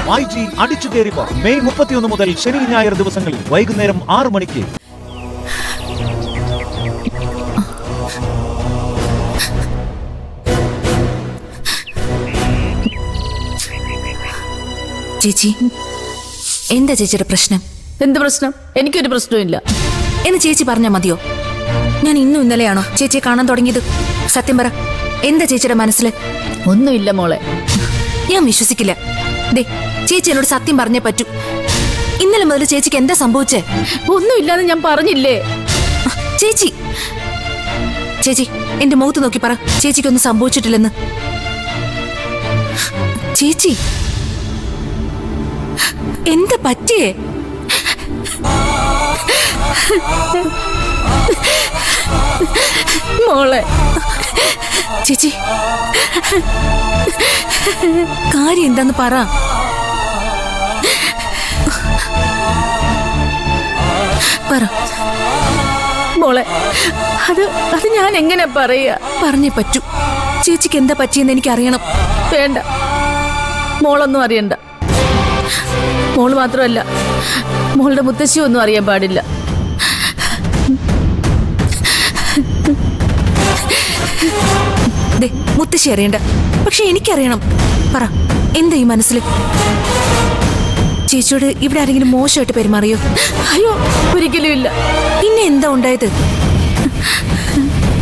മൈജി അടിച്ചു കയറിപ്പോ മെയ് 31 മുതൽ ശനി ഞായർ ദിവസങ്ങളിൽ വൈകുന്നേരം 6 മണിക്ക്. ചേച്ചി, എന്താ ചേച്ചിയുടെ പ്രശ്നം? എന്ത് പ്രശ്നം? എനിക്കൊരു പ്രശ്നമില്ല എന്ന് ചേച്ചി പറഞ്ഞാൽ മതിയോ? ഞാൻ ഇന്നും ഇന്നലെയാണോ ചേച്ചിയെ കാണാൻ തുടങ്ങിയത്? സത്യം പറ, എന്താ ചേച്ചിയുടെ മനസ്സിൽ? ഒന്നുമില്ല മോളെ. ഞാൻ വിശ്വസിക്കില്ല. ദേ, ചേച്ചി എന്നോട് സത്യം പറഞ്ഞേ പറ്റൂ. ഇന്നലെ മുതൽ ചേച്ചിക്ക് എന്താ സംഭവിച്ചേ? ഒന്നുമില്ലാന്ന് ഞാൻ പറഞ്ഞില്ലേ? ചേച്ചി ചേച്ചി എന്റെ മുഖത്ത് നോക്കി പറ, ചേച്ചിക്കൊന്നും സംഭവിച്ചിട്ടില്ലെന്ന്. ചേച്ചി, എന്താ പറ്റിയേ? മോളെ, ചേച്ചി, കാര്യം എന്താന്ന് പറ. പറ മോളെ, അത് ഞാൻ എങ്ങനെ പറയാ? പറഞ്ഞേ പറ്റൂ. ചേച്ചിക്ക് എന്താ പറ്റിയെന്ന് എനിക്കറിയണം. വേണ്ട, മോളൊന്നും അറിയണ്ട. മോള് മാത്രമല്ല, മോളുടെ മുത്തശ്ശി ഒന്നും അറിയാൻ പാടില്ല. മുത്തശ്ശി അറിയണ്ട, പക്ഷെ എനിക്കറിയണം. പറ, എന്താ ഈ മനസ്സിൽ? ചേച്ചിയോട് ഇവിടെ ആരെങ്കിലും മോശമായിട്ട് പെരുമാറിയോ? അയ്യോ, ഒരിക്കലും ഇല്ല. പിന്നെ എന്താ ഉണ്ടായത്?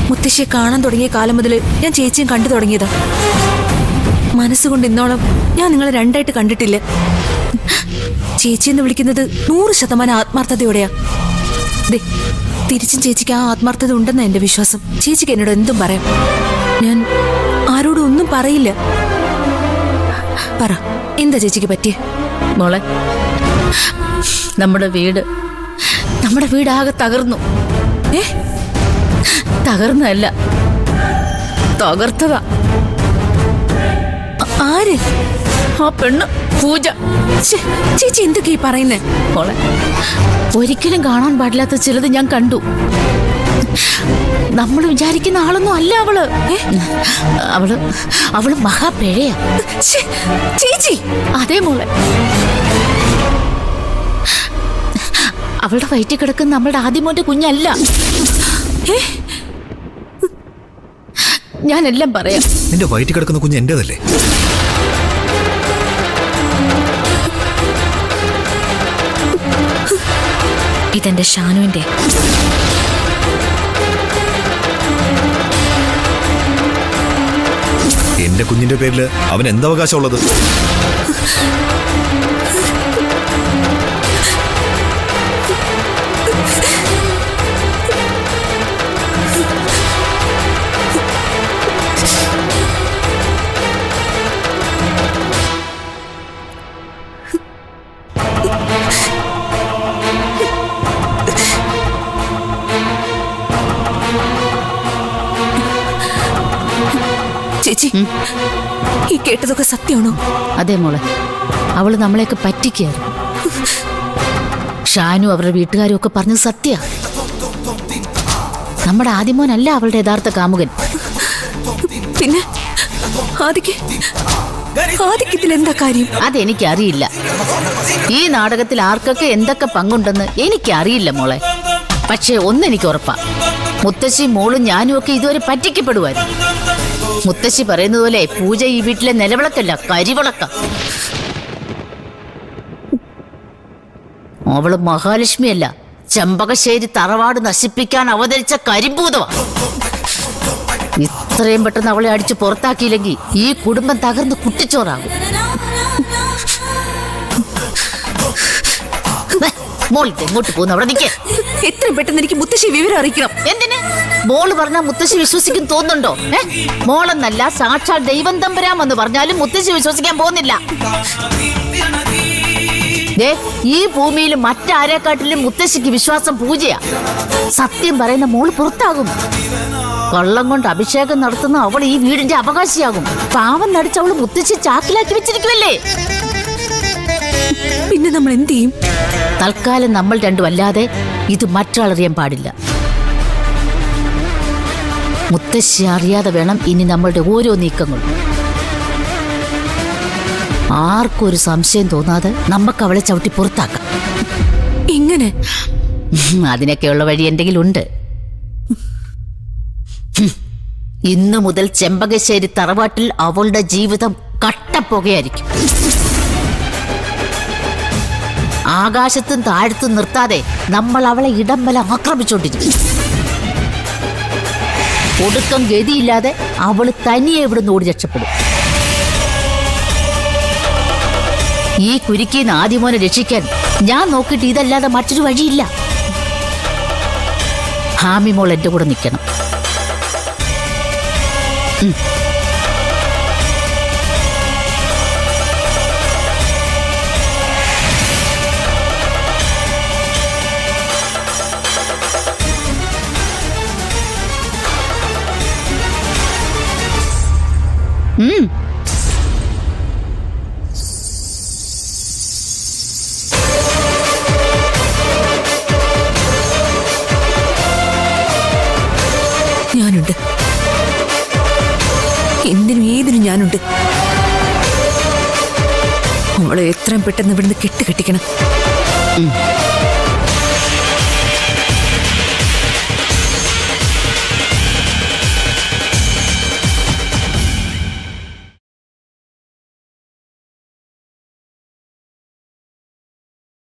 മുത്തശ്ശിയെ കാണാൻ തുടങ്ങിയ കാലം മുതൽ ഞാൻ ചേച്ചിയും കണ്ടു തുടങ്ങിയതാ. മനസ്സുകൊണ്ട് ഇന്നോളം ഞാൻ നിങ്ങളെ രണ്ടായിട്ട് കണ്ടിട്ടില്ല. ചേച്ചി എന്ന് വിളിക്കുന്നത് 100% ആത്മാർത്ഥതയോടെയാ. തിരിച്ചും ചേച്ചിക്ക് ആ ആത്മാർത്ഥത ഉണ്ടെന്ന എന്റെ വിശ്വാസം. ചേച്ചിക്ക് എന്നോട് എന്തും പറയാം. ഞാൻ ആരോടും ഒന്നും പറയില്ല. പറ, എന്താ ചേച്ചിക്ക് പറ്റിയ? മോളെ, നമ്മുടെ വീട് ആകെ തകർന്നു. തകർന്നല്ല, തകർത്തതാ. ആര്? ആ പെണ്ണ് പൂജ. ചേച്ചി എന്തൊക്കെ ഈ പറയുന്നേ? മോളെ, ഒരിക്കലും കാണാൻ പാടില്ലാത്ത ചിലത് ഞാൻ കണ്ടു. നമ്മൾ വിചാരിക്കുന്ന ആളൊന്നും അല്ല അവള് മഹാപിഴയാ. ചേച്ചി, അതേ മോളെ. അവളുടെ വയറ്റിൽ കിടക്കുന്ന നമ്മളുടെ ആദ്യമോന്റെ കുഞ്ഞല്ല. ഞാനെല്ലാം പറയാം. നിന്റെ വയറ്റിൽ കിടക്കുന്ന കുഞ്ഞ് എന്റേതല്ലേ? ഇതെന്റെ ഷാനുവിന്റെ. എന്റെ കുഞ്ഞിന്റെ പേരിൽ അവൻ എന്തവകാശമുള്ളത്? ചേച്ചി, ഈ കേട്ടതൊക്കെ സത്യമാണോ? അതേ മോളെ, അവള് നമ്മളെയൊക്കെ പറ്റിക്കായിരുന്നു. ഷാനു അവരുടെ വീട്ടുകാരും ഒക്കെ പറഞ്ഞത് സത്യ. നമ്മുടെ ആദിമോനല്ല അവളുടെ യഥാർത്ഥ കാമുകൻ. പിന്നെ ഇതിലെന്താ കാര്യം? അതെനിക്കറിയില്ല. ഈ നാടകത്തിൽ ആർക്കൊക്കെ എന്തൊക്കെ പങ്കുണ്ടെന്ന് എനിക്കറിയില്ല മോളെ. പക്ഷേ ഒന്നെനിക്ക് ഉറപ്പാ, മുത്തശ്ശി മോളും ഞാനും ഒക്കെ ഇതുവരെ പറ്റിക്കപ്പെടുവായിരുന്നു. മുത്തശ്ശി പറയുന്നത് പോലെ പൂജ ഈ വീട്ടിലെ നിലവിളക്കല്ല, കരിവിളക്ക. അവള് മഹാലക്ഷ്മിയല്ല, ചെമ്പകശ്ശേരി തറവാട് നശിപ്പിക്കാൻ അവതരിച്ച കരിമ്പൂതവാ. ഇത്രയും പെട്ടെന്ന് അവളെ അടിച്ച് പുറത്താക്കിയില്ലെങ്കിൽ ഈ കുടുംബം തകർന്ന് കുട്ടിച്ചോറാകും. മോൾ എങ്ങോട്ട് പോകുന്നു? അവിടെ നിൽക്കേ. എത്രയും പെട്ടെന്ന് എനിക്ക് മുത്തശ്ശി വിവരം അറിയിക്കണം. എന്തിന്? മോള് പറഞ്ഞാൽ മുത്തശ്ശി വിശ്വസിക്കും തോന്നുന്നുണ്ടോ? മോളെന്നല്ല, സാക്ഷാൽ ദൈവം തമ്പുരാമെന്ന് പറഞ്ഞാലും മുത്തശ്ശി വിശ്വസിക്കാൻ പോകുന്നില്ല. ഈ ഭൂമിയിൽ മറ്റാരെക്കാട്ടിലും മുത്തശ്ശിക്ക് വിശ്വാസം പൂജയാ. സത്യം പറയുന്ന മോള് പുറത്താകും. കള്ളം കൊണ്ട് അഭിഷേകം നടത്തുന്ന അവൾ ഈ വീടിന്റെ അവകാശിയാകും. പാവം നടിച്ച് അവള് മുത്തശ്ശി ചാക്കിലാക്കി വെച്ചിരിക്കുമല്ലേ. പിന്നെ നമ്മൾ എന്ത് ചെയ്യും? തൽക്കാലം നമ്മൾ രണ്ടും അല്ലാതെ ഇത് മറ്റൊരാളറിയാൻ പാടില്ല. മുത്തശ്ശി അറിയാതെ വേണം ഇനി നമ്മളുടെ ഓരോ നീക്കങ്ങളും. ആർക്കും ഒരു സംശയം തോന്നാതെ നമുക്ക് അവളെ ചവിട്ടി പുറത്താക്കാം. ഇങ്ങനെ അതിനൊക്കെയുള്ള വഴി എന്തെങ്കിലും ഉണ്ട്. ഇന്നു മുതൽ ചെമ്പകശ്ശേരി തറവാട്ടിൽ അവളുടെ ജീവിതം കട്ടപ്പുകയായിരിക്കും. ആകാശത്തും താഴത്തും നിർത്താതെ നമ്മൾ അവളെ ഇടം വല ആക്രമിച്ചോണ്ടിരിക്കും. ഒടുക്കം ഗതിയില്ലാതെ അവള് തനിയെ ഇവിടുന്ന് ഓടി രക്ഷപ്പെടും. ഈ കുരുക്കിന്ന് ആദ്യമോനെ രക്ഷിക്കാൻ ഞാൻ നോക്കിയിട്ട് ഇതല്ലാതെ മറ്റൊരു വഴിയില്ല. ഹാമിമോൾ എന്റെ കൂടെ നിൽക്കണം. ഞാനുണ്ട്. എന്തിനും ഏതിനും ഞാനുണ്ട്. അവളെ എത്രയും പെട്ടെന്ന് ഇവിടുന്ന് കെട്ടിക്കണം.